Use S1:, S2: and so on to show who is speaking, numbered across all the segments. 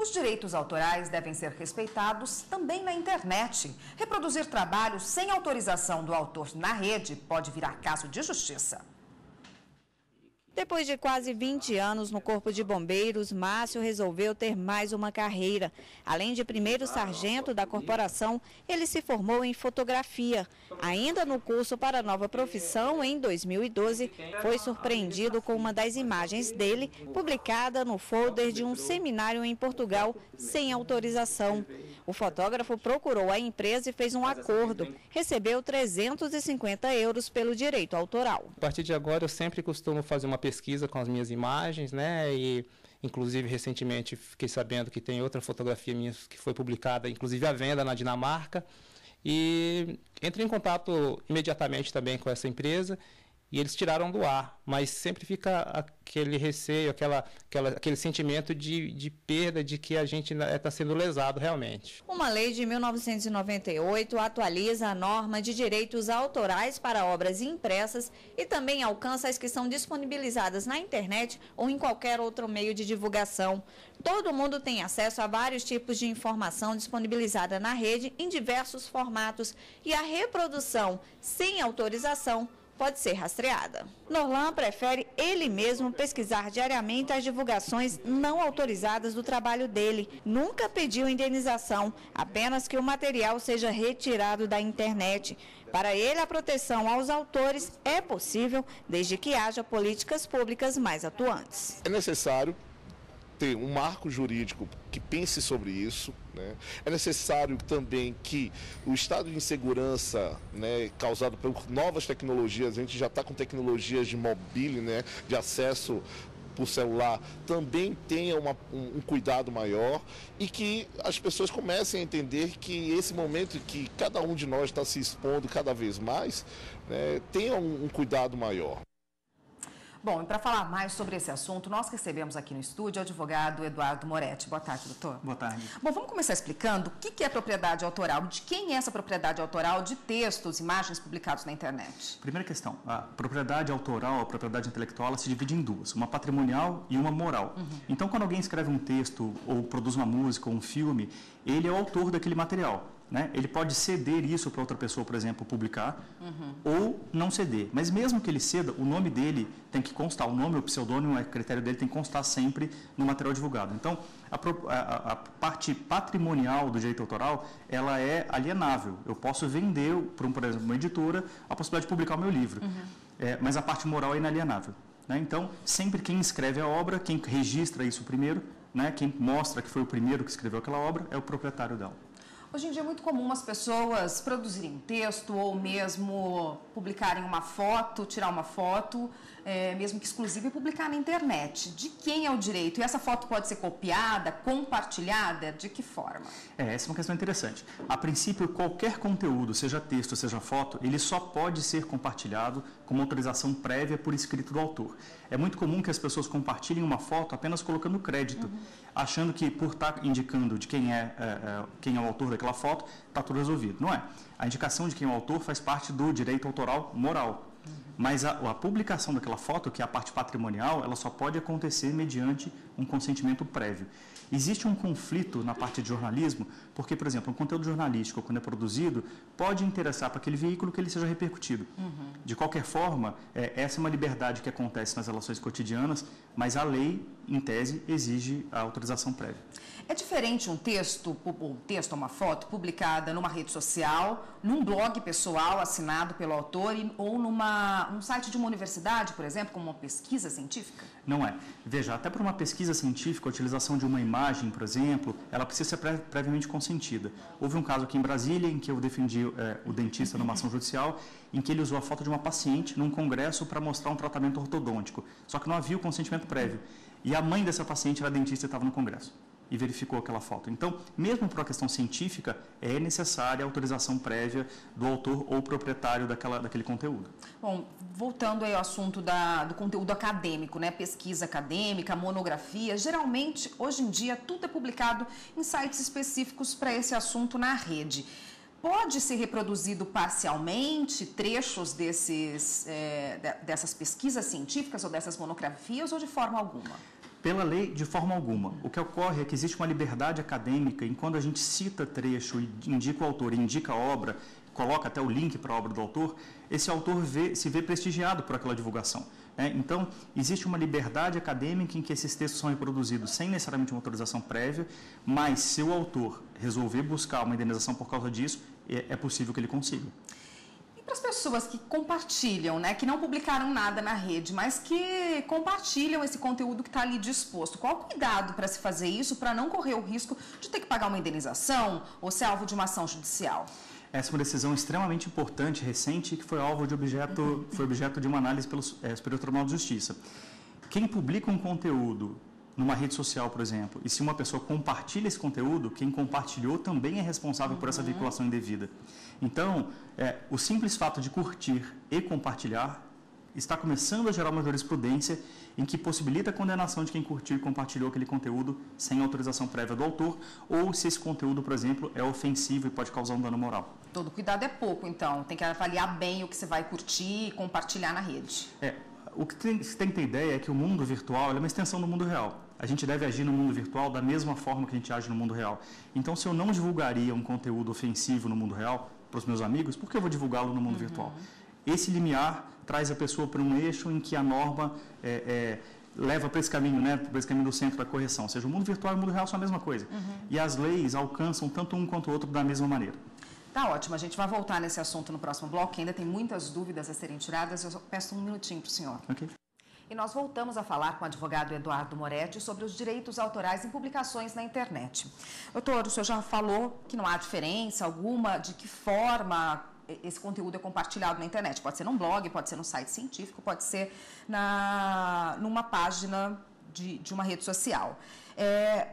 S1: Os direitos autorais devem ser respeitados também na internet. Reproduzir trabalhos sem autorização do autor na rede pode virar caso de justiça.
S2: Depois de quase 20 anos no Corpo de Bombeiros, Márcio resolveu ter mais uma carreira. Além de primeiro sargento da corporação, ele se formou em fotografia. Ainda no curso para a nova profissão, em 2012, foi surpreendido com uma das imagens dele, publicada no folder de um seminário em Portugal, sem autorização. O fotógrafo procurou a empresa e fez um acordo. Recebeu 350 € pelo direito autoral.
S3: A partir de agora, eu sempre costumo fazer uma pesquisa com as minhas imagens, né? E, inclusive, recentemente, fiquei sabendo que tem outra fotografia minha que foi publicada, inclusive à venda na Dinamarca. E entrei em contato imediatamente também com essa empresa e eles tiraram do ar, mas sempre fica aquele receio, aquele sentimento de perda, de que a gente está sendo lesado realmente.
S2: Uma lei de 1998 atualiza a norma de direitos autorais para obras impressas e também alcança as que são disponibilizadas na internet ou em qualquer outro meio de divulgação. Todo mundo tem acesso a vários tipos de informação disponibilizada na rede em diversos formatos e a reprodução sem autorização pode ser rastreada. Norlan prefere ele mesmo pesquisar diariamente as divulgações não autorizadas do trabalho dele. Nunca pediu indenização, apenas que o material seja retirado da internet. Para ele, a proteção aos autores é possível desde que haja políticas públicas mais atuantes.
S4: É necessário ter um marco jurídico que pense sobre isso, né? É necessário também que o estado de insegurança, né, causado por novas tecnologias, a gente já está com tecnologias de mobile, né, de acesso por celular, também tenha um cuidado maior e que as pessoas comecem a entender que esse momento que cada um de nós está se expondo cada vez mais, né, tenha um cuidado maior.
S1: Bom, e para falar mais sobre esse assunto, nós recebemos aqui no estúdio o advogado Eduardo Moretti. Boa tarde, doutor.
S5: Boa tarde.
S1: Bom, vamos começar explicando o que é propriedade autoral, de quem é essa propriedade autoral de textos, imagens publicados na internet.
S5: Primeira questão, a propriedade autoral, a propriedade intelectual, ela se divide em duas, uma patrimonial e uma moral. Então, quando alguém escreve um texto ou produz uma música ou um filme, ele é o autor daquele material. Né? Ele pode ceder isso para outra pessoa, por exemplo, publicar, ou não ceder. Mas mesmo que ele ceda, o nome dele tem que constar, o nome ou pseudônimo, a critério dele tem que constar sempre no material divulgado. Então, a parte patrimonial do direito autoral, ela é alienável. Eu posso vender, por exemplo, uma editora, a possibilidade de publicar o meu livro. Mas a parte moral é inalienável. Né? Então, sempre quem escreve a obra, quem registra isso primeiro, né? Quem mostra que foi o primeiro que escreveu aquela obra, é o proprietário dela.
S1: Hoje em dia é muito comum as pessoas produzirem um texto ou mesmo publicarem uma foto, tirar uma foto, mesmo que exclusiva, e publicar na internet. De quem é o direito? E essa foto pode ser copiada, compartilhada? De que forma?
S5: Essa é uma questão interessante. A princípio, qualquer conteúdo, seja texto, seja foto, ele só pode ser compartilhado com uma autorização prévia por escrito do autor. É muito comum que as pessoas compartilhem uma foto apenas colocando crédito, achando que por estar indicando de quem é o autor daquela foto, está tudo resolvido. Não é. A indicação de quem é o autor faz parte do direito autoral moral. Mas a publicação daquela foto, que é a parte patrimonial, ela só pode acontecer mediante um consentimento prévio. Existe um conflito na parte de jornalismo, porque, por exemplo, um conteúdo jornalístico, quando é produzido, pode interessar para aquele veículo que ele seja repercutido. De qualquer forma, essa é uma liberdade que acontece nas relações cotidianas, mas a lei, em tese, exige a autorização prévia.
S1: É diferente um texto ou uma foto publicada numa rede social, num blog pessoal assinado pelo autor ou num site de uma universidade, por exemplo, como uma pesquisa científica?
S5: Não é. Veja, até para uma pesquisa científica, a utilização de uma imagem, por exemplo, ela precisa ser previamente consentida. Houve um caso aqui em Brasília em que eu defendi o dentista numa ação judicial, em que ele usou a foto de uma paciente num congresso para mostrar um tratamento ortodôntico. Só que não havia o consentimento prévio. E a mãe dessa paciente era dentista e estava no congresso e verificou aquela foto. Então, mesmo por uma questão científica, é necessária a autorização prévia do autor ou proprietário daquele conteúdo.
S1: Bom, voltando aí ao assunto do conteúdo acadêmico, né? Pesquisa acadêmica, monografia, geralmente, hoje em dia, tudo é publicado em sites específicos para esse assunto na rede. Pode ser reproduzido parcialmente trechos dessas pesquisas científicas ou dessas monografias ou de forma alguma?
S5: Pela lei, de forma alguma. O que ocorre é que existe uma liberdade acadêmica em quando a gente cita trecho e indica o autor, indica a obra, coloca até o link para a obra do autor, esse autor se vê prestigiado por aquela divulgação. Então, existe uma liberdade acadêmica em que esses textos são reproduzidos sem necessariamente uma autorização prévia, mas se o autor resolver buscar uma indenização por causa disso, é possível que ele consiga.
S1: Para as pessoas que compartilham, né, que não publicaram nada na rede, mas que compartilham esse conteúdo que está ali disposto, qual o cuidado para se fazer isso, para não correr o risco de ter que pagar uma indenização ou ser alvo de uma ação judicial?
S5: Essa é uma decisão extremamente importante, recente, que foi alvo de foi objeto de uma análise pelo Superior Tribunal de Justiça. Quem publica um conteúdo numa rede social, por exemplo, e se uma pessoa compartilha esse conteúdo, quem compartilhou também é responsável por essa veiculação indevida. Então, o simples fato de curtir e compartilhar está começando a gerar uma jurisprudência em que possibilita a condenação de quem curtiu e compartilhou aquele conteúdo sem autorização prévia do autor, ou se esse conteúdo, por exemplo, é ofensivo e pode causar um dano moral.
S1: Todo cuidado é pouco, então. Tem que avaliar bem o que você vai curtir e compartilhar na rede.
S5: O que tem que ter ideia é que o mundo virtual é uma extensão do mundo real. A gente deve agir no mundo virtual da mesma forma que a gente age no mundo real. Então, se eu não divulgaria um conteúdo ofensivo no mundo real para os meus amigos, por que eu vou divulgá-lo no mundo virtual? Esse limiar traz a pessoa para um eixo em que a norma leva para esse caminho, né, para esse caminho do centro da correção. Ou seja, o mundo virtual e o mundo real são a mesma coisa. E as leis alcançam tanto um quanto o outro da mesma maneira.
S1: Tá ótimo, a gente vai voltar nesse assunto no próximo bloco, que ainda tem muitas dúvidas a serem tiradas. Eu só peço um minutinho para o senhor.
S5: Ok.
S1: E nós voltamos a falar com o advogado Eduardo Moretti sobre os direitos autorais em publicações na internet. Doutor, o senhor já falou que não há diferença alguma de que forma esse conteúdo é compartilhado na internet. Pode ser num blog, pode ser no site científico, pode ser numa página de uma rede social.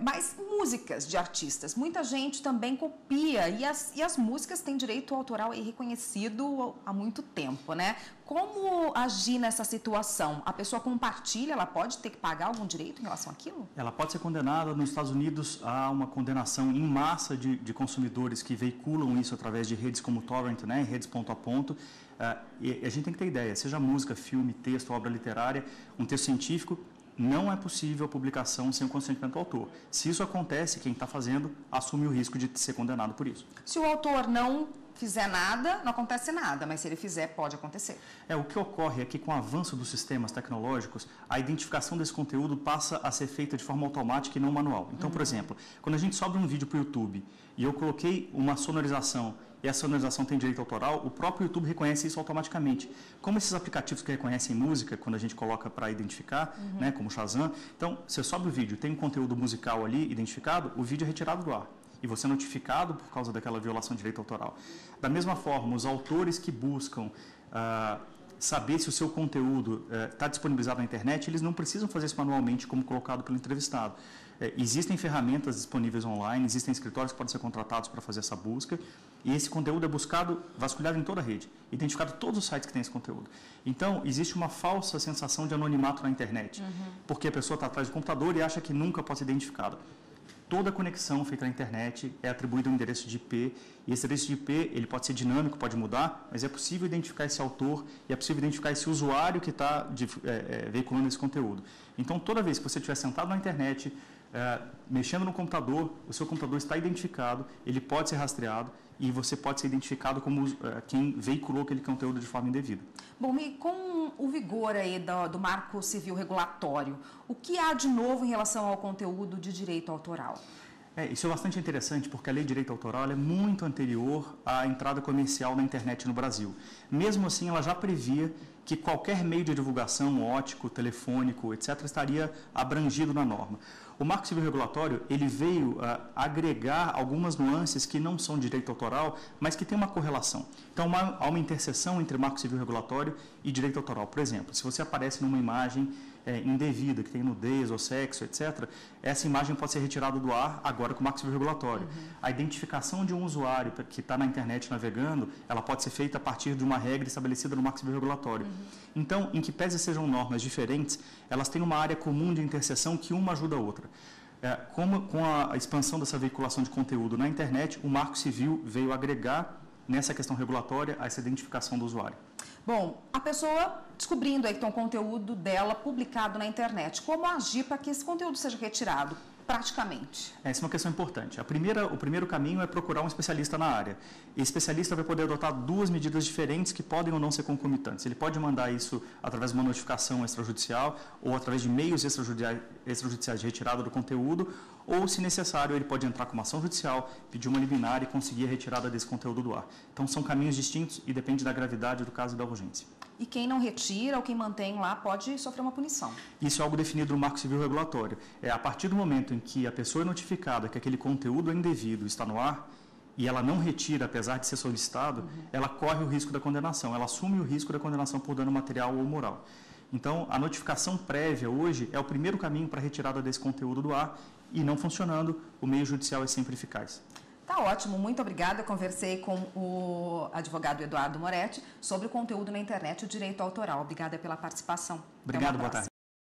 S1: Mas músicas de artistas, muita gente também copia e as músicas têm direito autoral aí reconhecido há muito tempo, né? Como agir nessa situação? A pessoa compartilha, ela pode ter que pagar algum direito em relação àquilo?
S5: Ela pode ser condenada. Nos Estados Unidos há uma condenação em massa de consumidores que veiculam isso através de redes como torrent, né, redes ponto a ponto. E a gente tem que ter ideia, seja música, filme, texto, obra literária, um texto científico, não é possível a publicação sem o consentimento do autor. Se isso acontece, quem está fazendo assume o risco de ser condenado por isso.
S1: Se o autor não fizer nada, não acontece nada, mas se ele fizer, pode acontecer.
S5: O que ocorre é que com o avanço dos sistemas tecnológicos, a identificação desse conteúdo passa a ser feita de forma automática e não manual. Então, por exemplo, quando a gente sobe um vídeo para o YouTube e eu coloquei uma sonorização e a sonorização tem direito autoral, o próprio YouTube reconhece isso automaticamente. Como esses aplicativos que reconhecem música, quando a gente coloca para identificar, né, como o Shazam, então, você sobe o vídeo, tem um conteúdo musical ali identificado, o vídeo é retirado do ar. E você é notificado por causa daquela violação de direito autoral. Da mesma forma, os autores que buscam saber se o seu conteúdo está disponibilizado na internet, eles não precisam fazer isso manualmente, como colocado pelo entrevistado. Existem ferramentas disponíveis online, existem escritórios que podem ser contratados para fazer essa busca, e esse conteúdo é buscado, vasculhado em toda a rede, identificado todos os sites que têm esse conteúdo. Então, existe uma falsa sensação de anonimato na internet, porque a pessoa está atrás do computador e acha que nunca pode ser identificada. Toda conexão feita na internet é atribuída um endereço de IP, e esse endereço de IP ele pode ser dinâmico, pode mudar, mas é possível identificar esse autor e é possível identificar esse usuário que está veiculando esse conteúdo. Então, toda vez que você estiver sentado na internet, mexendo no computador, o seu computador está identificado, ele pode ser rastreado e você pode ser identificado como quem veiculou aquele conteúdo de forma indevida.
S1: Bom, e com o vigor aí do Marco Civil Regulatório, o que há de novo em relação ao conteúdo de direito autoral?
S5: Isso é bastante interessante porque a lei de direito autoral é muito anterior à entrada comercial na internet no Brasil. Mesmo assim, ela já previa que qualquer meio de divulgação, óptico, telefônico, etc., estaria abrangido na norma. O Marco Civil Regulatório ele veio agregar algumas nuances que não são de direito autoral, mas que tem uma correlação. Então, há uma interseção entre Marco Civil Regulatório e direito autoral. Por exemplo, se você aparece numa imagem indevida, que tem nudez ou sexo, etc., essa imagem pode ser retirada do ar agora com o Marco Civil Regulatório. A identificação de um usuário que está na internet navegando, ela pode ser feita a partir de uma regra estabelecida no Marco Civil Regulatório. Então, em que pese sejam normas diferentes, elas têm uma área comum de interseção que uma ajuda a outra. Com a expansão dessa veiculação de conteúdo na internet, o Marco Civil veio agregar nessa questão regulatória essa identificação do usuário.
S1: Bom, a pessoa descobrindo aí que tem um conteúdo dela publicado na internet, como agir para que esse conteúdo seja retirado? Praticamente.
S5: Essa é uma questão importante. O primeiro caminho é procurar um especialista na área. Esse especialista vai poder adotar duas medidas diferentes que podem ou não ser concomitantes. Ele pode mandar isso através de uma notificação extrajudicial ou através de meios extrajudiciais de retirada do conteúdo, ou, se necessário, ele pode entrar com uma ação judicial, pedir uma liminar e conseguir a retirada desse conteúdo do ar. Então, são caminhos distintos e depende da gravidade do caso e da urgência.
S1: E quem não retira ou quem mantém lá pode sofrer uma punição.
S5: Isso é algo definido no Marco Civil Regulatório. É a partir do momento em que a pessoa é notificada que aquele conteúdo é indevido, está no ar, e ela não retira, apesar de ser solicitado, ela corre o risco da condenação, ela assume o risco da condenação por dano material ou moral. Então, a notificação prévia hoje é o primeiro caminho para a retirada desse conteúdo do ar, e não funcionando, o meio judicial é sempre eficaz.
S1: Tá ótimo, muito obrigada. Eu conversei com o advogado Eduardo Moretti sobre o conteúdo na internet e o direito autoral. Obrigada pela participação.
S5: Obrigado, boa tarde.